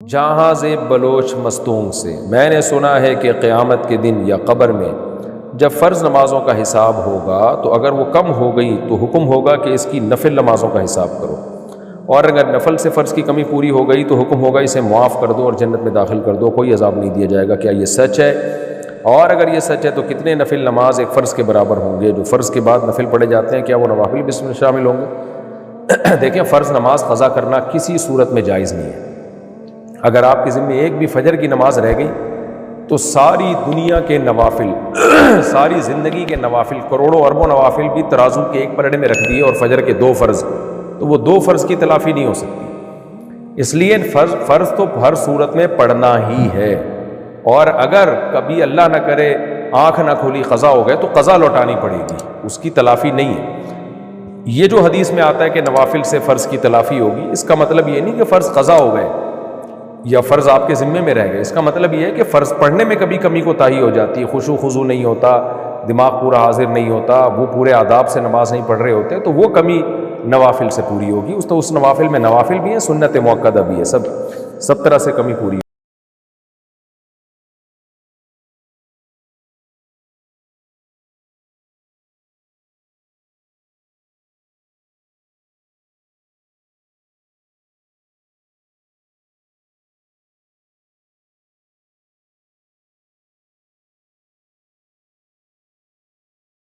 جہاز بلوچ مستونگ سے میں نے سنا ہے کہ قیامت کے دن یا قبر میں جب فرض نمازوں کا حساب ہوگا تو اگر وہ کم ہو گئی تو حکم ہوگا کہ اس کی نفل نمازوں کا حساب کرو، اور اگر نفل سے فرض کی کمی پوری ہو گئی تو حکم ہوگا اسے معاف کر دو اور جنت میں داخل کر دو، کوئی عذاب نہیں دیا جائے گا۔ کیا یہ سچ ہے؟ اور اگر یہ سچ ہے تو کتنے نفل نماز ایک فرض کے برابر ہوں گے؟ جو فرض کے بعد نفل پڑھے جاتے ہیں کیا وہ نوافل بھی اس میں شامل ہوں گے؟ دیکھیں، فرض نماز قضا کرنا کسی صورت میں جائز نہیں ہے۔ اگر آپ کے ذمہ ایک بھی فجر کی نماز رہ گئی تو ساری دنیا کے نوافل ساری زندگی کے نوافل، کروڑوں اربوں نوافل بھی ترازو کے ایک پلڑے میں رکھ دیے اور فجر کے 2 فرض، تو وہ 2 فرض کی تلافی نہیں ہو سکتی۔ اس لیے فرض تو ہر صورت میں پڑھنا ہی ہے، اور اگر کبھی اللہ نہ کرے آنکھ نہ کھولی قضا ہو گئے تو قضا لوٹانی پڑے گی، اس کی تلافی نہیں ہے۔ یہ جو حدیث میں آتا ہے کہ نوافل سے فرض کی تلافی ہوگی، اس کا مطلب یہ نہیں کہ فرض قضا ہو گئے یا فرض آپ کے ذمے میں رہ گئے، اس کا مطلب یہ ہے کہ فرض پڑھنے میں کبھی کمی کوتاہی ہو جاتی ہے، خشوع خضوع نہیں ہوتا، دماغ پورا حاضر نہیں ہوتا، وہ پورے آداب سے نماز نہیں پڑھ رہے ہوتے، تو وہ کمی نوافل سے پوری ہوگی۔ اس نوافل میں نوافل بھی ہیں، سنت مؤکدہ بھی ہے، سب طرح سے کمی پوری